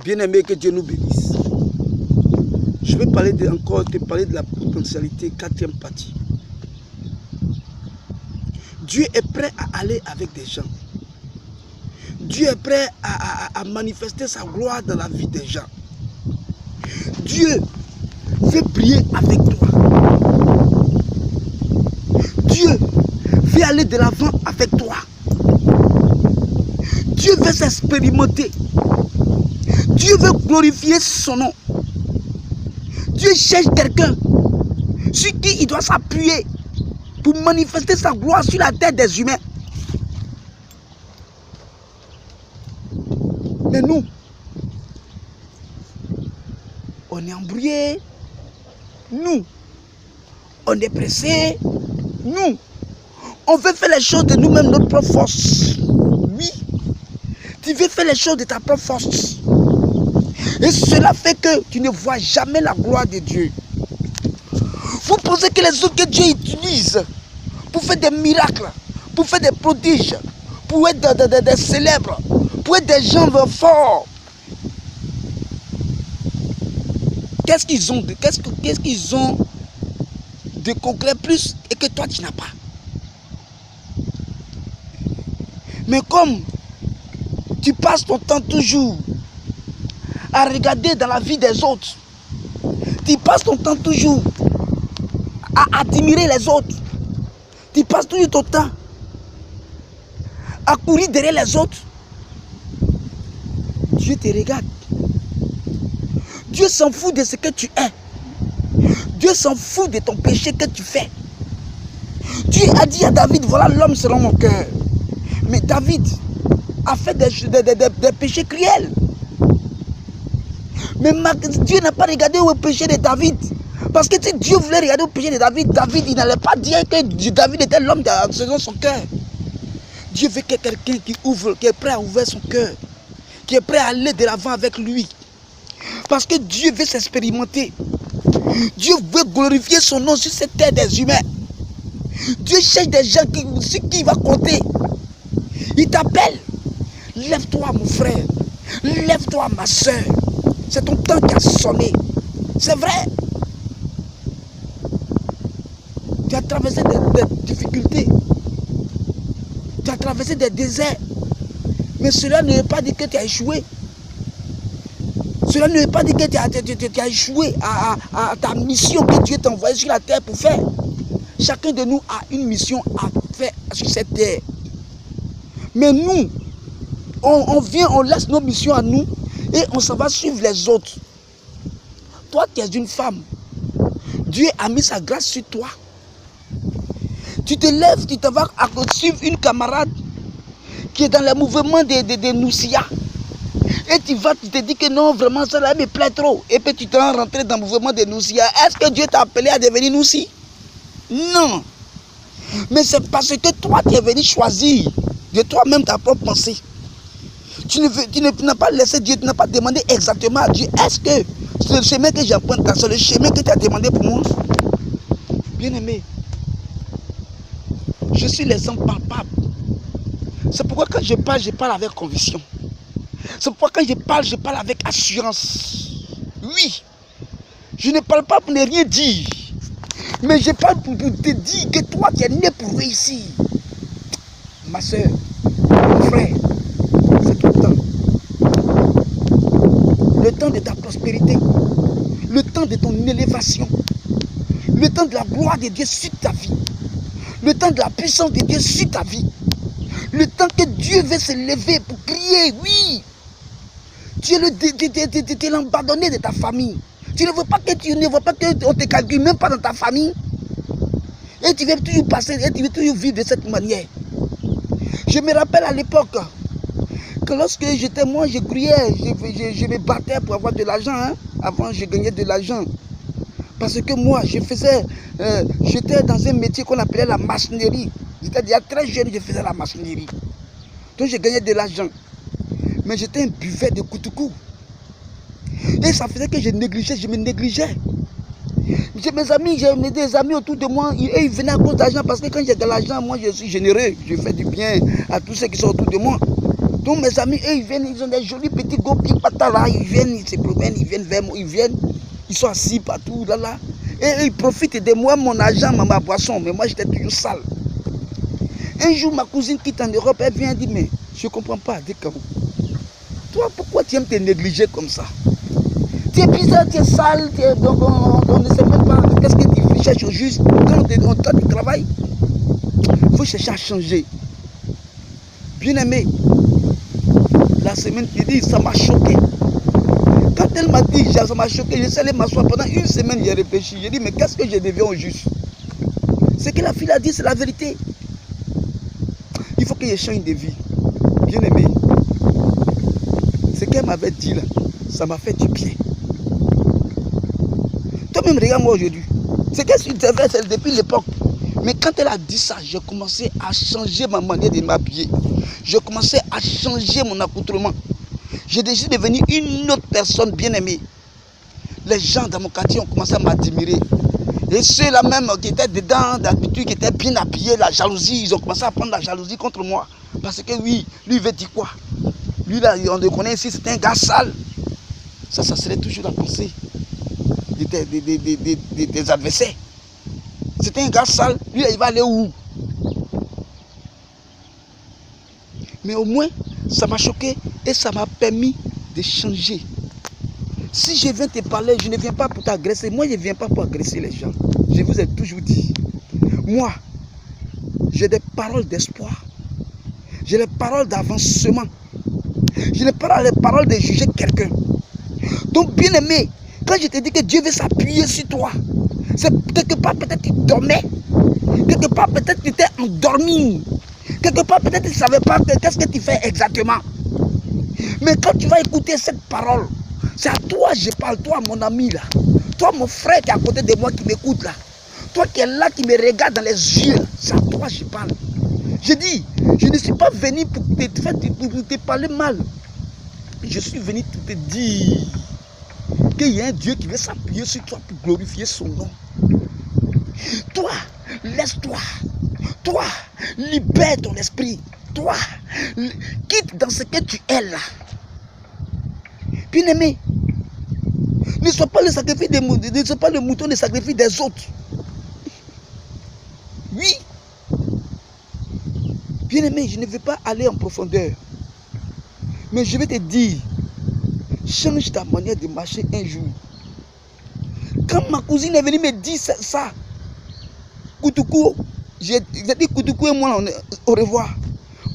Bien-aimé, que Dieu nous bénisse. Je vais encore te parler de la potentialité, quatrième partie. Dieu est prêt à aller avec des gens. Dieu est prêt à manifester sa gloire dans la vie des gens. Dieu veut prier avec toi. Dieu veut aller de l'avant avec toi. Dieu veut s'expérimenter. Dieu veut glorifier son nom. Dieu cherche quelqu'un sur qui il doit s'appuyer pour manifester sa gloire sur la tête des humains. Mais nous, on est embrouillés. Nous, on est pressés. Nous, on veut faire les choses de nous-mêmes, notre propre force. Oui, tu veux faire les choses de ta propre force. Et cela fait que tu ne vois jamais la gloire de Dieu. Vous pensez que les autres que Dieu utilise pour faire des miracles, pour faire des prodiges, pour être des célèbres, pour être des gens forts. Qu'est-ce qu'ils ont de concret plus et que toi tu n'as pas? Mais comme tu passes ton temps toujours à regarder dans la vie des autres, tu passes ton temps toujours à admirer les autres, tu passes toujours ton temps à courir derrière les autres, Dieu te regarde. Dieu s'en fout de ce que tu es. Dieu s'en fout de ton péché que tu fais. Dieu a dit à David, voilà l'homme selon mon cœur. Mais David a fait des péchés cruels. Mais Dieu n'a pas regardé au péché de David. Parce que si Dieu voulait regarder au péché de David, il n'allait pas dire que David était l'homme selon son cœur. Dieu veut que quelqu'un qui est prêt à ouvrir son cœur, qui est prêt à aller de l'avant avec lui. Parce que Dieu veut s'expérimenter. Dieu veut glorifier son nom sur cette terre des humains. Dieu cherche des gens sur qui il va compter. Il t'appelle. Lève-toi mon frère. Lève-toi ma soeur. C'est ton temps qui a sonné. C'est vrai. Tu as traversé des difficultés. Tu as traversé des déserts. Mais cela ne veut pas dire que tu as échoué. Cela ne veut pas dire que tu as échoué à ta mission que Dieu t'a envoyée sur la terre pour faire. Chacun de nous a une mission à faire sur cette terre. Mais nous, on vient, on laisse nos missions à nous et on s'en va suivre les autres. Toi, tu es une femme. Dieu a mis sa grâce sur toi. Tu te lèves, tu te vas suivre une camarade qui est dans le mouvement de Noussia. Et tu te dis que non, vraiment, ça là me plaît trop. Et puis tu te rends rentrer dans le mouvement de Noussia. Est-ce que Dieu t'a appelé à devenir Noussi? Non. Mais c'est parce que toi, tu es venu choisir de toi-même ta propre pensée. Tu n'as pas laissé Dieu, tu n'as pas demandé exactement à Dieu. Est-ce que c'est le chemin que j'emprunte, c'est le chemin que tu as demandé pour moi? Bien-aimé, je suis l'exemple palpable. C'est pourquoi quand je parle avec conviction. C'est pourquoi quand je parle avec assurance. Oui, je ne parle pas pour ne rien dire. Mais je parle pour te dire que toi, tu es né pour réussir. Ma soeur, mon frère, c'est ton temps. Le temps de ta prospérité. Le temps de ton élévation. Le temps de la gloire de Dieu sur ta vie. Le temps de la puissance de Dieu sur ta vie. Le temps que Dieu veut se lever pour crier, oui. Tu es l'abandonné de ta famille. Tu ne veux pas qu'on te calcule même pas dans ta famille. Et tu veux toujours passer, et tu veux toujours vivre de cette manière. Je me rappelle à l'époque, que lorsque j'étais moi, je criais, je me battais pour avoir de l'argent. Hein. Avant, je gagnais de l'argent. Parce que moi, j'étais dans un métier qu'on appelait la maçonnerie. C'est-à-dire, très jeune, je faisais la maçonnerie. Donc, je gagnais de l'argent. Mais j'étais un buffet de coutoukou. Et ça faisait que je me négligeais. J'ai des amis autour de moi, et ils venaient à cause d'argent, parce que quand j'ai de l'argent, moi je suis généreux. Je fais du bien à tous ceux qui sont autour de moi. Donc mes amis, eux, ils viennent, ils ont des jolis petits gopis là, ils viennent, ils se promènent, ils viennent vers moi, ils sont assis partout, là. Et eux, ils profitent de moi, mon argent, ma boisson, mais moi j'étais toujours sale. Un jour, ma cousine quitte en Europe, elle vient dire, mais je ne comprends pas, dit Karou. Toi, pourquoi tu aimes te négliger comme ça? Tu es bizarre, tu es sale, donc on ne sait même pas qu'est-ce que tu cherches au juste. Quand toi tu travailles, il faut chercher à changer. Bien aimé, la semaine, il dit, ça m'a choqué. Quand elle m'a dit, ça m'a choqué, je suis allé m'asseoir pendant une semaine, j'ai réfléchi. J'ai dit, mais qu'est-ce que je deviens au juste? Ce que la fille a dit, c'est la vérité. Il faut que je change de vie. Bien aimé, ce qu'elle m'avait dit là, ça m'a fait du bien. Toi-même, regarde-moi aujourd'hui. C'est qu'elle se devait, c'est depuis l'époque. Mais quand elle a dit ça, j'ai commencé à changer ma manière de m'habiller. J'ai commencé à changer mon accoutrement. J'ai décidé de devenir une autre personne bien aimée. Les gens dans mon quartier ont commencé à m'admirer. Et ceux-là même qui étaient dedans, d'habitude, qui étaient bien habillés, la jalousie, ils ont commencé à prendre la jalousie contre moi. Parce que oui, lui il veut dire quoi? Lui là, on le connaît ici, c'est un gars sale. Ça serait toujours la pensée des adversaires. C'est un gars sale, lui là, il va aller où? Mais au moins, ça m'a choqué et ça m'a permis de changer. Si je viens te parler, je ne viens pas pour t'agresser. Moi, je ne viens pas pour agresser les gens. Je vous ai toujours dit. Moi, j'ai des paroles d'espoir. J'ai des paroles d'avancement. J'ai des paroles de juger quelqu'un. Donc, bien aimé, quand je te dis que Dieu veut s'appuyer sur toi, c'est quelque part peut-être tu dormais. Quelque part peut-être tu étais endormi. Quelque part peut-être tu ne savais pas qu'est-ce que tu fais exactement. Mais quand tu vas écouter cette parole, c'est à toi je parle, toi mon ami là. Toi mon frère qui est à côté de moi qui m'écoute là. Toi qui es là, qui me regarde dans les yeux. C'est à toi je parle. Je dis, je ne suis pas venu pour te parler mal. Je suis venu pour te dire qu'il y a un Dieu qui veut s'appuyer sur toi pour glorifier son nom. Toi, laisse-toi. Toi, libère ton esprit. Toi, quitte dans ce que tu es là. Bien-aimé, ne sois pas le sacrifice des mouton, ne sois pas le mouton de sacrifice des autres. Oui. Bien-aimé, je ne vais pas aller en profondeur. Mais je vais te dire, change ta manière de marcher un jour. Quand ma cousine est venue me dire ça, Koutoukou, j'ai dit Koutoukou et moi, au revoir.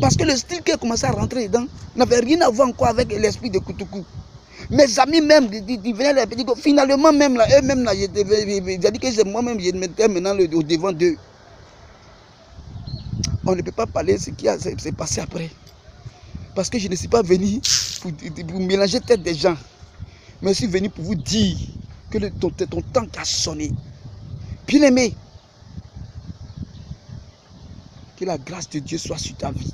Parce que le style qui a commencé à rentrer dedans n'avait rien à voir encore avec l'esprit de Koutoukou. Mes amis même, ils venaient les petits, finalement même là, eux-mêmes là, j'ai dit que c'est moi-même, je mettais maintenant au devant d'eux. On ne peut pas parler de ce qui s'est passé après. Parce que je ne suis pas venu pour mélanger tête des gens. Mais je suis venu pour vous dire que ton temps qui a sonné. Bien aimé, que la grâce de Dieu soit sur ta vie.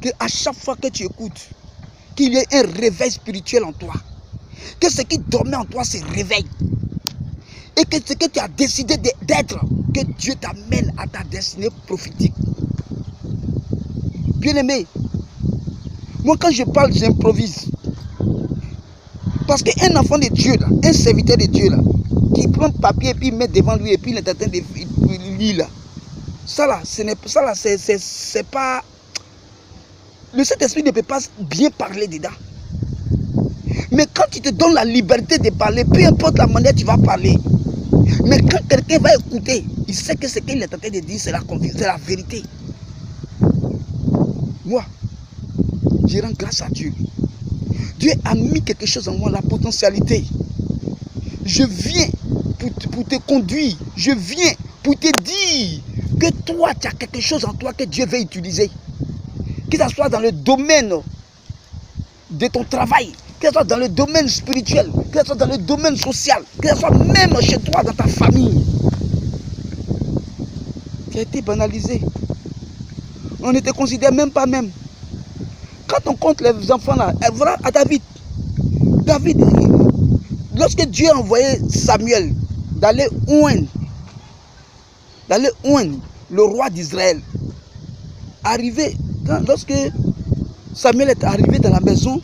Que à chaque fois que tu écoutes, qu'il y ait un réveil spirituel en toi. Que ce qui dormait en toi se réveille. Et que ce que tu as décidé d'être, que Dieu t'amène à ta destinée prophétique. Bien aimé, moi quand je parle, j'improvise. Parce qu'un enfant de Dieu, là, un serviteur de Dieu, là, qui prend le papier et puis il met devant lui et puis il est en train de lire là. Ça là, c'est pas... Le Saint-Esprit ne peut pas bien parler dedans. Mais quand tu te donnes la liberté de parler, peu importe la manière tu vas parler, mais quand quelqu'un va écouter, il sait que ce qu'il est en train de dire, c'est la vérité. Moi, je rends grâce à Dieu. Dieu a mis quelque chose en moi, la potentialité. Je viens pour te conduire. Je viens pour te dire que toi, tu as quelque chose en toi que Dieu veut utiliser. Que ce soit dans le domaine de ton travail, que ce soit dans le domaine spirituel, que ce soit dans le domaine social, que ce soit même chez toi, dans ta famille. Tu as été banalisé. On ne te considère même pas même. Quand on compte les enfants là, voilà à David. David, lorsque Dieu a envoyé Samuel d'aller oindre le roi d'Israël, arrivé, lorsque Samuel est arrivé dans la maison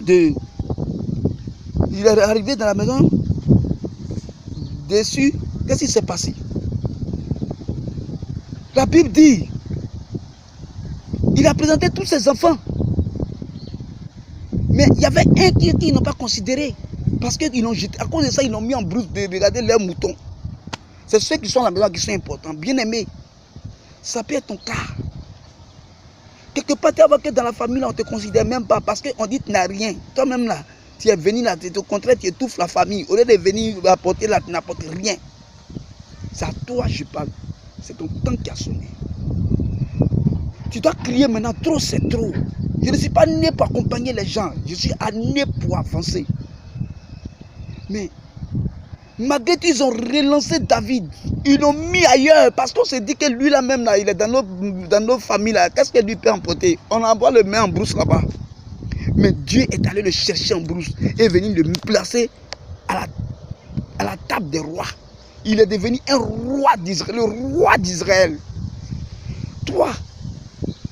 de... Il est arrivé dans la maison déçu. Qu'est-ce qui s'est passé? La Bible dit, il a présenté tous ses enfants. Mais il y avait un qui n'ont pas considéré. Parce qu'ils l'ont jeté. À cause de ça, ils l'ont mis en brousse de regarder leurs moutons. C'est ceux qui sont à la maison qui sont importants. Bien aimés, ça peut être ton cas. Quelque part, tu vas voir que dans la famille, là, on ne te considère même pas. Parce qu'on dit que tu n'as rien. Toi-même, là, tu es venu là, au contraire, tu étouffes la famille. Au lieu de venir apporter là, tu n'apportes rien. C'est à toi que je parle. C'est ton temps qui a sonné. Tu dois crier maintenant, trop c'est trop. Je ne suis pas né pour accompagner les gens. Je suis né pour avancer. Mais malgré tout, ils ont relancé David. Ils l'ont mis ailleurs. Parce qu'on s'est dit que lui là même, là, il est dans nos familles. Qu'est-ce que lui peut emporter? On envoie le main en brousse là-bas. Mais Dieu est allé le chercher en brousse et est venu le placer à la table des rois. Il est devenu un roi d'Israël, le roi d'Israël. Toi,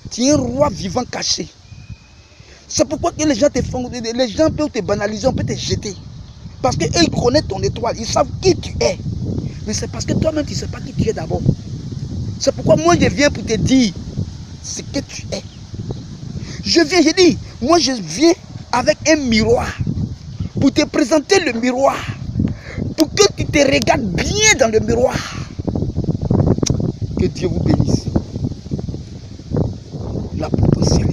tu es un roi vivant caché. C'est pourquoi que les gens te font, les gens peuvent te banaliser, on peut te jeter. Parce qu'eux, ils connaissent ton étoile, ils savent qui tu es. Mais c'est parce que toi-même, tu ne sais pas qui tu es d'abord. C'est pourquoi moi, je viens pour te dire ce que tu es. Je dis, moi, je viens avec un miroir pour te présenter le miroir. Pour que tu te regardes bien dans le miroir. Que Dieu vous bénisse. La potentiel.